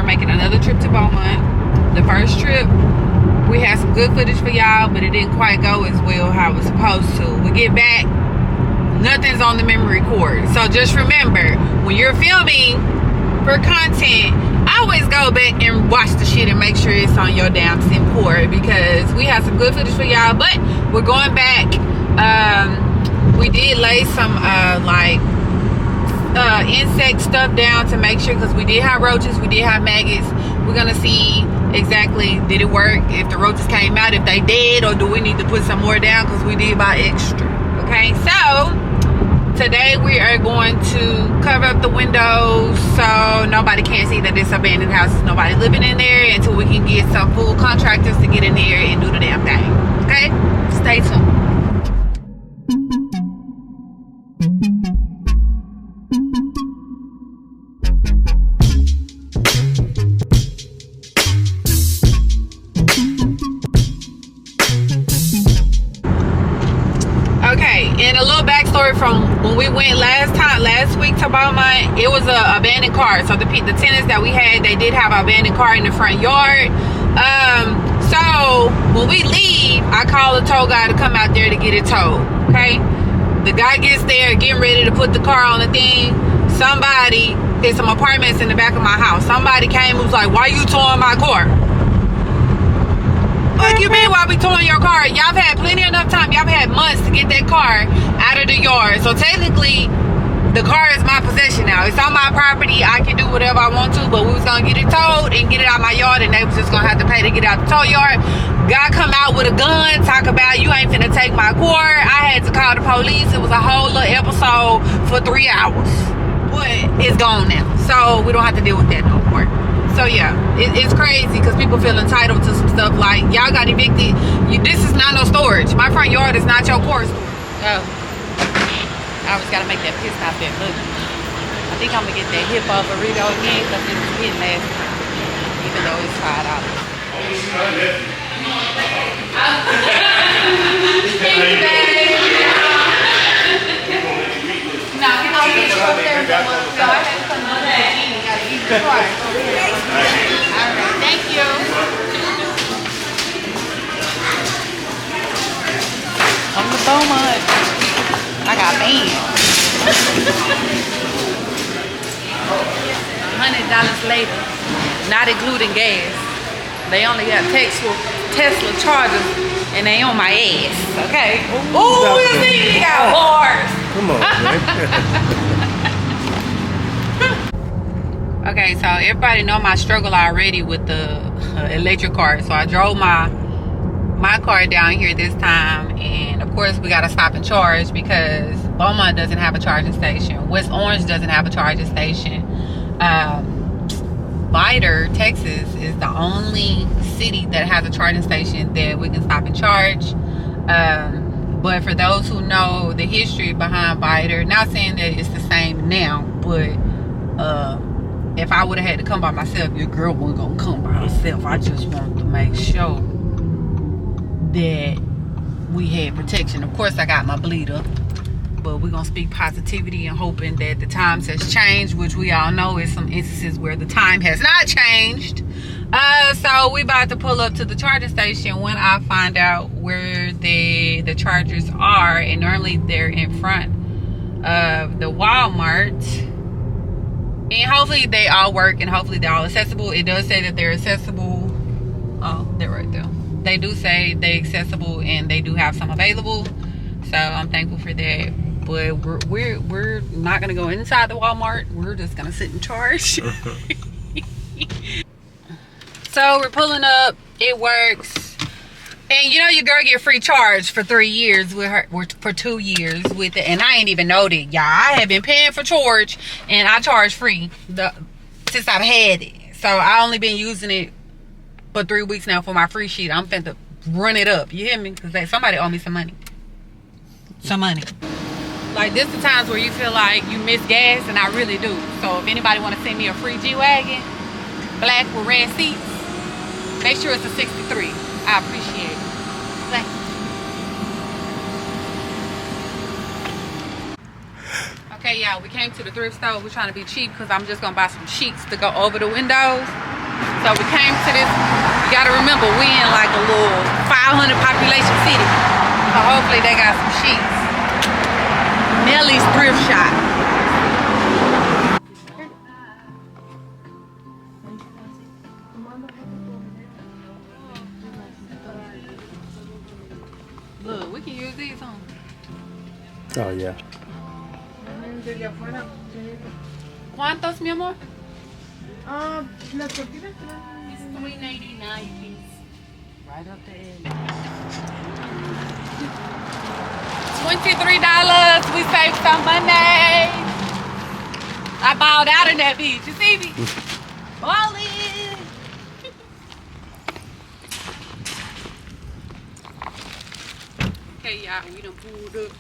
making another trip to Beaumont. The first trip, we had some good footage for y'all, but it didn't quite go as well how it was supposed to. We get back, nothing's on the memory card. So just remember, when you're filming for content, always go back and watch the shit and make sure it's on your damn SIM cord, because we have some good footage for y'all, but we're going back. We did lay some insect stuff down to make sure, because we did have roaches, we did have maggots. We're gonna see exactly, did it work, if the roaches came out, if they did, or do we need to put some more down, because we did buy extra. Okay, so today we are going to cover up the windows so nobody can see that this abandoned house is nobody living in there, until we can get some full contractors to get in there and do the damn thing. Okay, stay tuned. And a little backstory from when we went last week to Beaumont, it was a abandoned car. So the tenants that we had, they did have an abandoned car in the front yard. So when we leave, I call the tow guy to come out there to get it towed. Okay, the guy gets there, getting ready to put the car on the thing. Somebody, there's some apartments in the back of my house. Somebody came and was like, "Why you towing my car?" What you mean, why we towing your car? Y'all have had plenty enough time. Y'all have had months to get that car out of the yard. So technically, the car is my possession now. It's on my property. I can do whatever I want to, but we was gonna get it towed and get it out my yard, and they was just gonna have to pay to get out the tow yard. Guy come out with a gun, talk about, you ain't finna take my car. I had to call the police. It was a whole little episode for 3 hours. But it's gone now. So we don't have to deal with that no more. So yeah, it's crazy because people feel entitled to some stuff like, y'all got evicted. This is not no storage. My front yard is not your car storage. Oh, I always gotta make that piss out there. Look, I think I'm gonna get that hippo burrito again because it was hitting last time, even though it's $5. Thank you, baby. No, we don't get you up there. So I had to come on that. Gotta eat the car. Alright, thank you. I'm the Beaumont. I got bands. $100 later, not including gas. They only got Tesla chargers, and they on my ass. Okay. Ooh, you see, he got bars. Come on, man. Okay, so everybody know my struggle already with the electric car. So I drove my car down here this time, and of course we gotta stop and charge because Beaumont doesn't have a charging station. West Orange doesn't have a charging station. Vidor, Texas is the only city that has a charging station that we can stop and charge. But for those who know the history behind Vidor, not saying that it's the same now, but if I would have had to come by myself, your girl wasn't gonna come by herself. I just wanted to make sure that we had protection. Of course, I got my bleeder, but we're gonna speak positivity and hoping that the times has changed, which we all know is some instances where the time has not changed. So we about to pull up to the charging station when I find out where the chargers are, and normally they're in front of the Walmart. And hopefully they all work, and hopefully they're all accessible. It does say that they're accessible. Oh, they're right there. They do say they're accessible, and they do have some available. So I'm thankful for that. But we're not gonna go inside the Walmart. We're just gonna sit and charge. So we're pulling up. It works. And you know your girl get free charge for 3 years with her, for 2 years with it, and I ain't even know that, y'all. I have been paying for charge, and I charge free since I've had it. So I only been using it for 3 weeks now for my free sheet. I'm finna run it up. You hear me? Because somebody owe me some money. Like, this the times where you feel like you miss gas, and I really do. So if anybody want to send me a free G-Wagon, black with red seats, make sure it's a 63. I appreciate it. Thank you. Okay, y'all, we came to the thrift store. We're trying to be cheap because I'm just going to buy some sheets to go over the windows. So we came to this. You gotta remember, we in like a little 500 population city. So hopefully they got some sheets. Nellie's thrift shop. Look, we can use these on. Oh, yeah. ¿Cuántos, mi amor? Las tortillas. It's $3.99 piece. Right up the edge. $23. We saved some money. I balled out in that bitch. You see me? Balling. Okay, y'all, we done pulled up.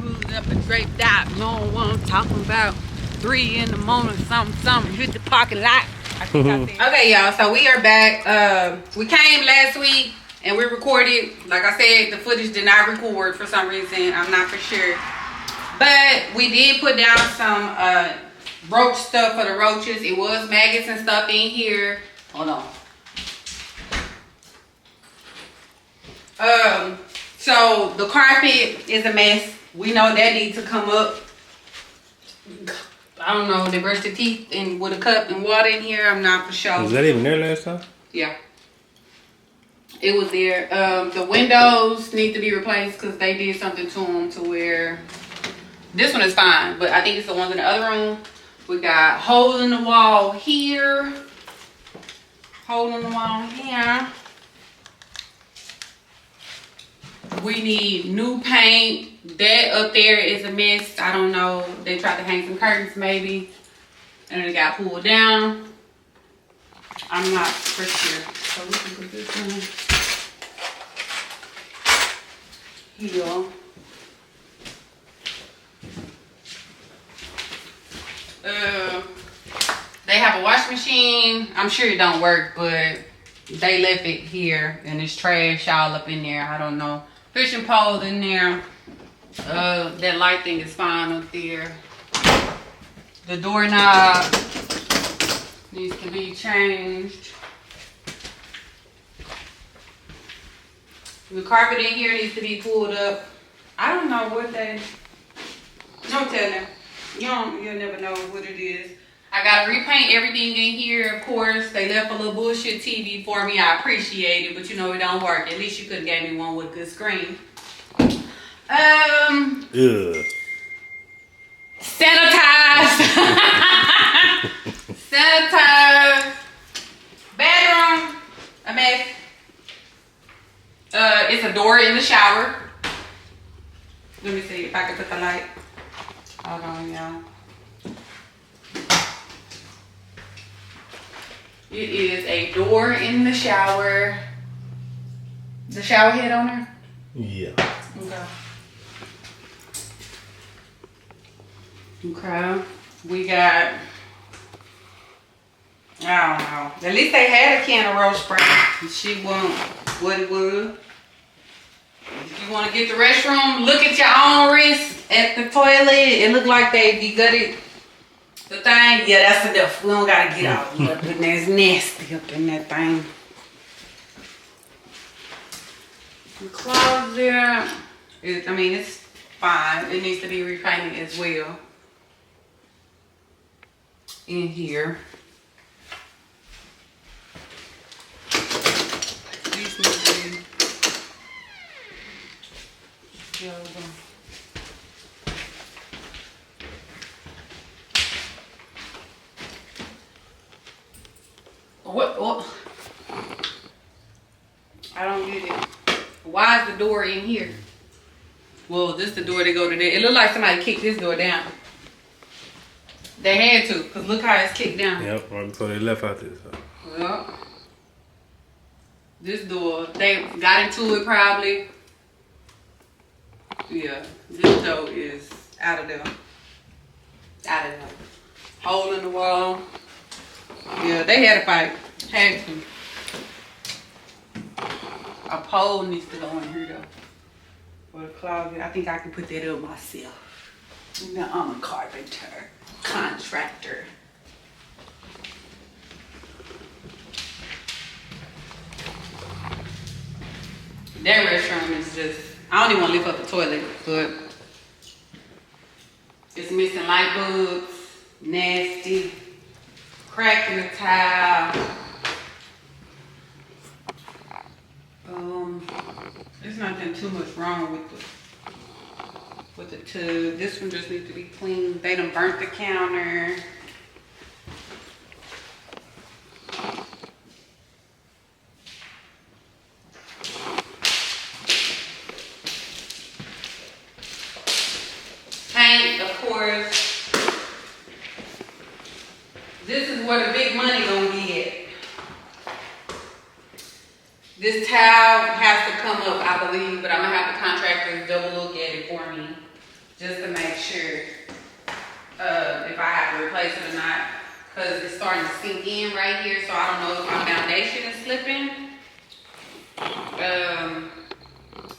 Pulled up and draped out. You know what I'm talking about. 3 in the morning, something. Hit the parking lot. I think I said. Okay, y'all, so we are back. We came last week and we recorded. Like I said, the footage did not record for some reason. I'm not for sure. But we did put down some roach stuff for the roaches. It was maggots and stuff in here. Hold on. So the carpet is a mess. We know that needs to come up. I don't know, they brushed their teeth and with a cup and water in here. I'm not for sure. Was that even there last time? Yeah. It was there. The windows need to be replaced because they did something to them to where this one is fine, but I think it's the ones in the other room. We got hole in the wall here. Hole in the wall here. We need new paint. That up there is a mess. I don't know. They tried to hang some curtains maybe. And it got pulled down. I'm not for sure. So we can put this one here. They have a washing machine. I'm sure it don't work, but they left it here and it's trash all up in there. I don't know. Fishing pole in there. That light thing is fine up there. The doorknob needs to be changed. The carpet in here needs to be pulled up. I don't know what they. Don't tell them. You'll never know what it is. I gotta repaint everything in here. Of course, they left a little bullshit TV for me. I appreciate it, but you know it don't work. At least you could have gave me one with a good screen. Sanitize. Sanitize. Bedroom. A mess. It's a door in the shower. Let me see if I can put the light. Hold on, y'all. It is a door in the shower. The shower head on there? Yeah. Okay. Okay. We got, I don't know. At least they had a can of roach spray. She wasn't what it was. If you want to get the restroom, look at your own wrist at the toilet. It looked like they degutted the thing. Yeah, that's enough. We don't got to get out. Look, there's nasty up in that thing. The closet, it's fine. It needs to be repainted as well. In here. These need to be. What? I don't get it. Why is the door in here? Well, this is the door they go to there. It looked like somebody kicked this door down. They had to, because look how it's kicked down. Yep, right before they left out there. So. Yep. This door, they got into it probably. Yeah, this door is out of there. Out of there. Hole in the wall. Yeah, they had a fight. Had to. A pole needs to go in here though. For the closet. I think I can put that up myself. No, I'm a carpenter, contractor. That restroom is just, I don't even want to lift up the toilet, but it's missing light bulbs, nasty, crack in the tile. There's nothing too much wrong with the tub. This one just needs to be cleaned. They done burnt the counter. Paint, of course. This is where the big money gonna be at. This tile has to come up, I believe, but I'm gonna have the contractors double look at it for me just to make sure if I have to replace it or not, because it's starting to sink in right here, so I don't know if my foundation is slipping. I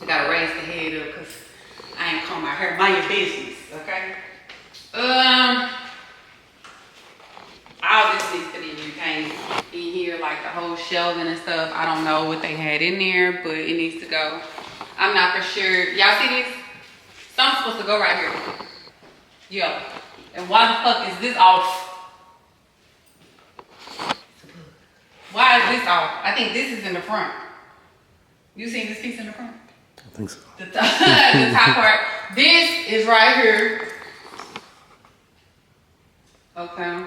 gotta raise the head up because I ain't comb my hair. Mind your business, okay? All this needs to be repainted in here, like the whole shelving and stuff. I don't know what they had in there, but it needs to go. I'm not for sure. Y'all see this? Something's supposed to go right here. Yeah. And why the fuck is this off? Why is this off? I think this is in the front. You seen this piece in the front? I think so. The top part. This is right here. Okay.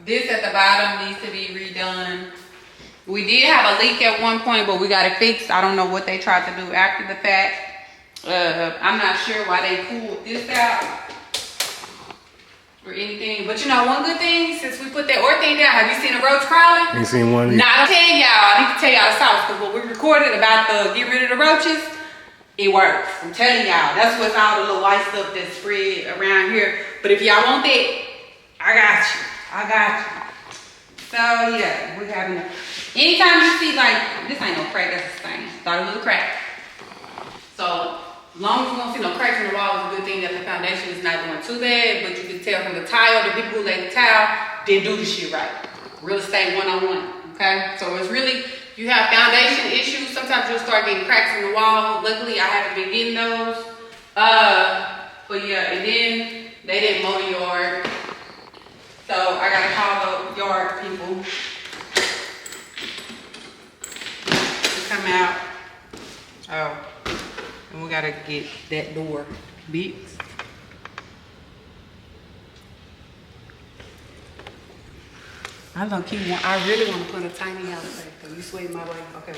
This at the bottom needs to be redone. We did have a leak at one point, but we got it fixed. I don't know what they tried to do after the fact. I'm not sure why they pulled this out or anything. But you know, one good thing, since we put that thing down, have you seen a roach crawling? You seen one? Nah, I'll tell y'all. I need to tell y'all the sauce, because what we recorded about the get rid of the roaches, it works. I'm telling y'all. That's what's all the little white stuff that's spread around here. But if y'all want that, I got you. I got you. So yeah, we're having a, anytime you see like, this ain't no crack, that's a stain. Thought it was a crack. So as long as you don't see no cracks in the wall, it's a good thing that the foundation is not doing too bad. But you can tell from the tile, the people who laid the tile didn't do the shit right. Real estate 101, okay? So it's really, if you have foundation issues, sometimes you'll start getting cracks in the wall. Luckily, I haven't been getting those. But yeah, and then they didn't mow the yard. So I gotta call the yard people to come out. Oh, and we gotta get that door fixed. I really want to put a tiny house back though. You sway my way. Okay.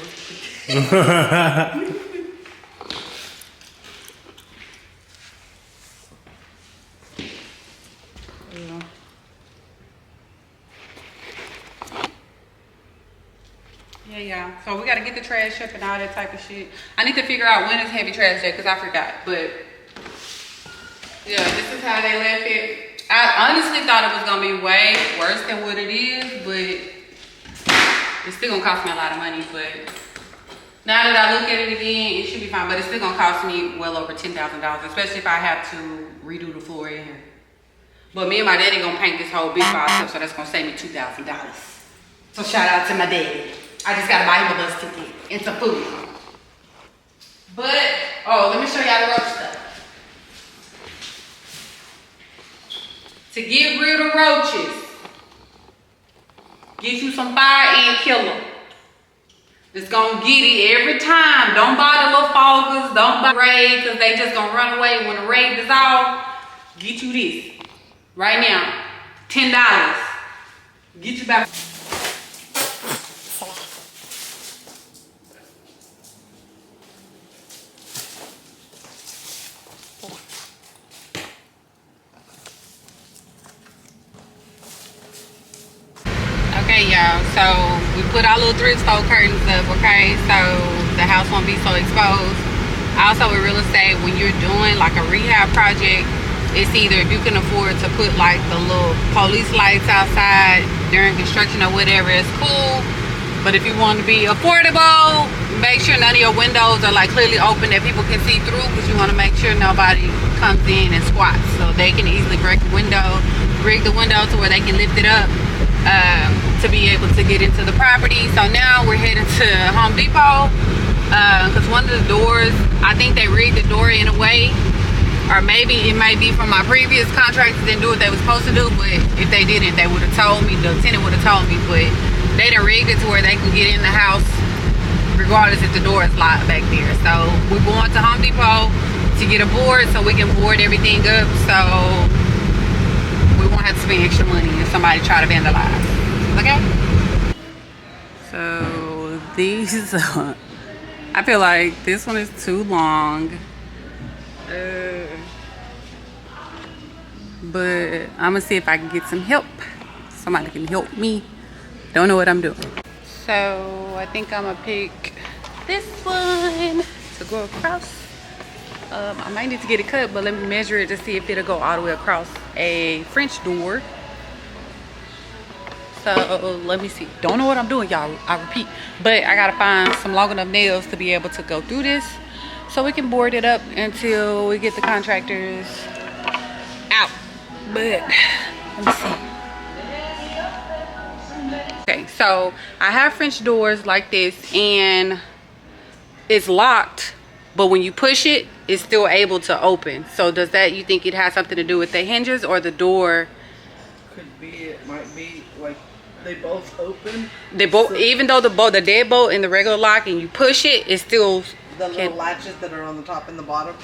Yeah. So we gotta get the trash up and all that type of shit. I need to figure out when it's heavy trash day because I forgot. But yeah, this is how they left it. I honestly thought it was gonna be way worse than what it is, but it's still gonna cost me a lot of money. But now that I look at it again, it should be fine. But it's still gonna cost me well over $10,000, especially if I have to redo the floor in here. But me and my daddy gonna paint this whole big box up, so that's gonna save me $2,000. So shout out to my daddy. I just gotta buy him a bus ticket and some food. But, oh, let me show y'all the roach stuff. To get rid of roaches, get you some fire ant killer. It's gonna get it every time. Don't buy the little foggers, don't buy raid, because they just gonna run away when the raid is off. Get you this. Right now, $10. Get you back. Okay, y'all, so we put our little thrift store curtains up, okay, so the house won't be so exposed. Also with real estate, when you're doing like a rehab project, it's either if you can afford to put like the little police lights outside during construction or whatever, it's cool. But if you want to be affordable, make sure none of your windows are like clearly open that people can see through, because you want to make sure nobody comes in and squats. So they can easily break the window, rig the window to where they can lift it up to be able to get into the property. So now we're heading to Home Depot because one of the doors, I think they rigged the door in a way, or maybe it might be from my previous contractors didn't do what they were supposed to do, but if they didn't, they would have told me, the tenant would have told me, but they done rigged it to where they can get in the house regardless if the door is locked back there. So we're going to Home Depot to get a board so we can board everything up, so we won't have to spend extra money if somebody try to vandalize. Okay? So these, I feel like this one is too long. But I'm gonna see if I can get some help. Somebody can help me. Don't know what I'm doing. So I think I'm gonna pick this one to go across. I might need to get it cut, but let me measure it to see if it'll go all the way across a French door. So let me see. Don't know what I'm doing, y'all. I repeat, but I gotta find some long enough nails to be able to go through this, so we can board it up until we get the contractors out. But let me see. Okay, so I have French doors like this, and it's locked, but when you push it, it's still able to open. So does that, you think it has something to do with the hinges or the door? Could be, it might be like they both open. They both, so, even though the deadbolt and the regular lock, and you push it, it's still the little latches that are on the top and the bottom.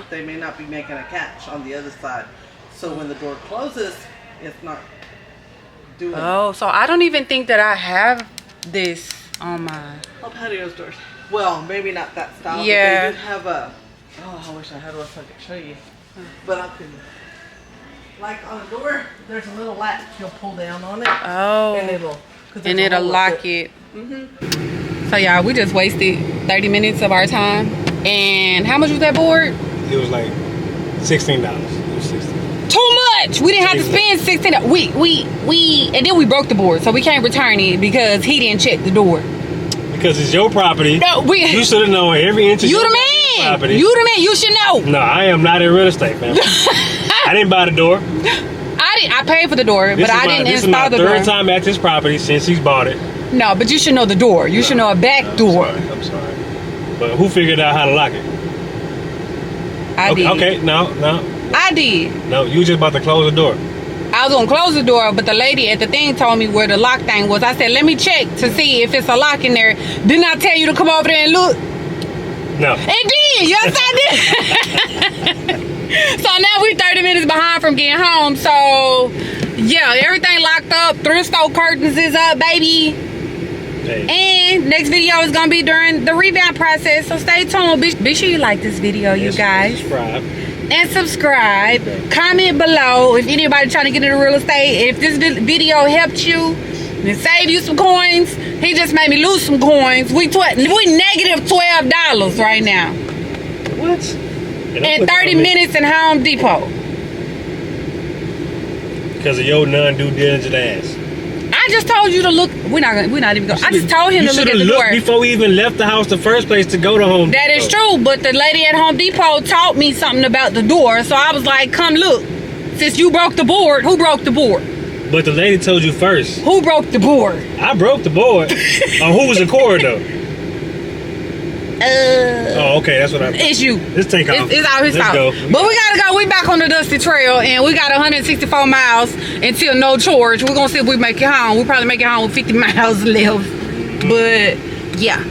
They may not be making a catch on the other side. So when the door closes, it's not doing. Oh, so I don't even think that I have this on my. Oh, patio doors. Well, maybe not that style. Yeah. But they do have a. Oh, I wish I had one so I could show you. But I can. Like on the door, there's a little latch you'll pull down on it. Oh. And it'll lock it. So y'all, we just wasted 30 minutes of our time. And how much was that board? It was like $16. It was $16. Too much. We didn't have to spend $16. We and then we broke the board, so we can't return it because he didn't check the door. Because it's your property. No, you should have known every inch of you your the man. property. You the man. You should know. No, I am not in real estate, man. I didn't buy the door. I paid for the door, but I didn't install the door. This is my third time at this property since he's bought it. No, but you should know the door. You should know a back door. I'm sorry. But who figured out how to lock it? I did. Okay, no. I did. No, you just about to close the door. I was gonna close the door, but the lady at the thing told me where the lock thing was. I said, let me check to see if it's a lock in there. Didn't I tell you to come over there and look? No. It did. Yes, I did. So now we 30 minutes behind from getting home. So yeah, everything locked up. Thrift store curtains is up, baby. Hey. And next video is gonna be during the revamp process. So stay tuned. Be sure you like this video, you guys. Subscribe. Comment below if anybody trying to get into real estate. If this video helped you and saved you some coins, he just made me lose some coins. We negative $12 right now. What? And 30 minutes in Home Depot. Because of your non-due diligent ass. I just told you to look. We're not even going. I just told him to look at the door before we even left the house the first place to go to Home Depot. That is true, but the lady at Home Depot taught me something about the door, so I was like, "Come look." Since you broke the board, who broke the board? But the lady told you first. Who broke the board? I broke the board. Who was the cord though? Oh, okay, that's what I. It's you. Let's take off. It's all his fault. Go. But we gotta go. We back on the dusty trail, and we got 164 miles until no charge. We're gonna see if we make it home. We probably make it home with 50 miles left. But yeah.